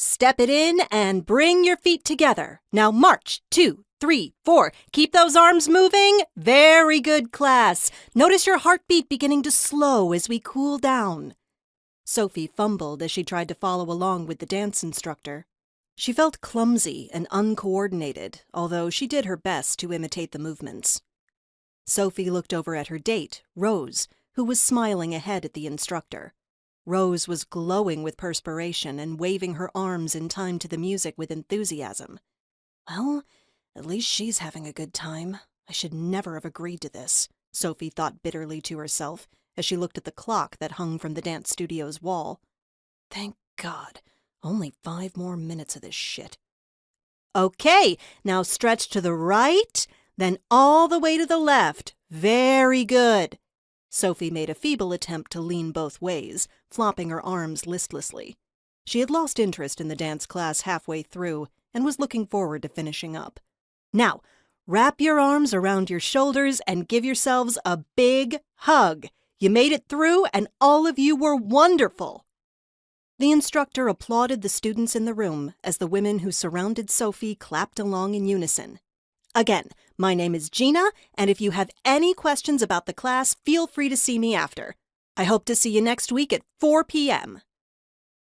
Step it in and bring your feet together. Now march, 2, 3, 4. Keep those arms moving. Very good, class. Notice your heartbeat beginning to slow as we cool down. Sophie fumbled as she tried to follow along with the dance instructor. She felt clumsy and uncoordinated, although she did her best to imitate the movements. Sophie looked over at her date, Rose, who was smiling ahead at the instructor. Rose was glowing with perspiration and waving her arms in time to the music with enthusiasm. Well, at least she's having a good time. I should never have agreed to this, Sophie thought bitterly to herself as she looked at the clock that hung from the dance studio's wall. Thank God, only 5 more minutes of this shit. Okay, now stretch to the right, then all the way to the left. Very good. Sophie made a feeble attempt to lean both ways, flopping her arms listlessly. She had lost interest in the dance class halfway through and was looking forward to finishing up. Now, wrap your arms around your shoulders and give yourselves a big hug. You made it through, and all of you were wonderful. The instructor applauded the students in the room as the women who surrounded Sophie clapped along in unison. Again, my name is Gina, and if you have any questions about the class, feel free to see me after. I hope to see you next week at 4 p.m.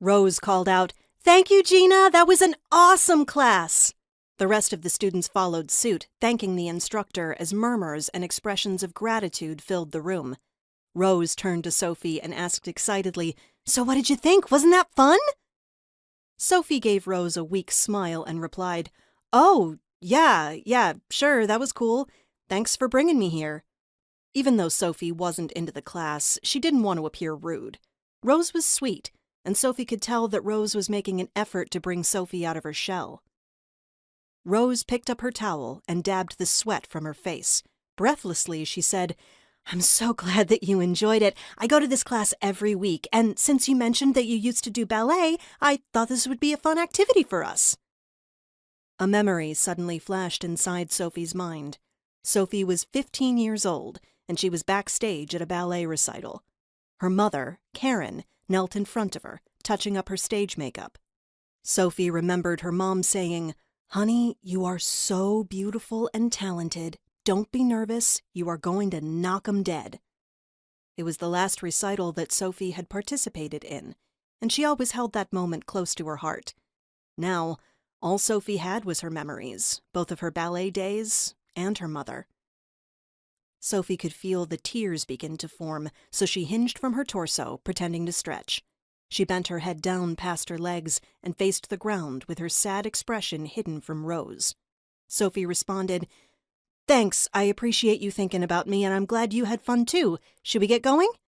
Rose called out, "Thank you, Gina. That was an awesome class." The rest of the students followed suit, thanking the instructor as murmurs and expressions of gratitude filled the room. Rose turned to Sophie and asked excitedly, "So what did you think? Wasn't that fun?" Sophie gave Rose a weak smile and replied, "Oh, yeah, sure, that was cool. Thanks for bringing me here." Even though Sophie wasn't into the class, she didn't want to appear rude. Rose was sweet, and Sophie could tell that Rose was making an effort to bring Sophie out of her shell. Rose picked up her towel and dabbed the sweat from her face. Breathlessly, she said, "I'm so glad that you enjoyed it. I go to this class every week, and since you mentioned that you used to do ballet, I thought this would be a fun activity for us." A memory suddenly flashed inside Sophie's mind. Sophie was 15 years old, and she was backstage at a ballet recital. Her mother, Karen, knelt in front of her, touching up her stage makeup. Sophie remembered her mom saying, "Honey, you are so beautiful and talented. Don't be nervous. You are going to knock 'em dead." It was the last recital that Sophie had participated in, and she always held that moment close to her heart. Now, all Sophie had was her memories, both of her ballet days and her mother. Sophie could feel the tears begin to form, so she hinged from her torso, pretending to stretch. She bent her head down past her legs and faced the ground with her sad expression hidden from Rose. Sophie responded, "Thanks, I appreciate you thinking about me, and I'm glad you had fun too. Should we get going?"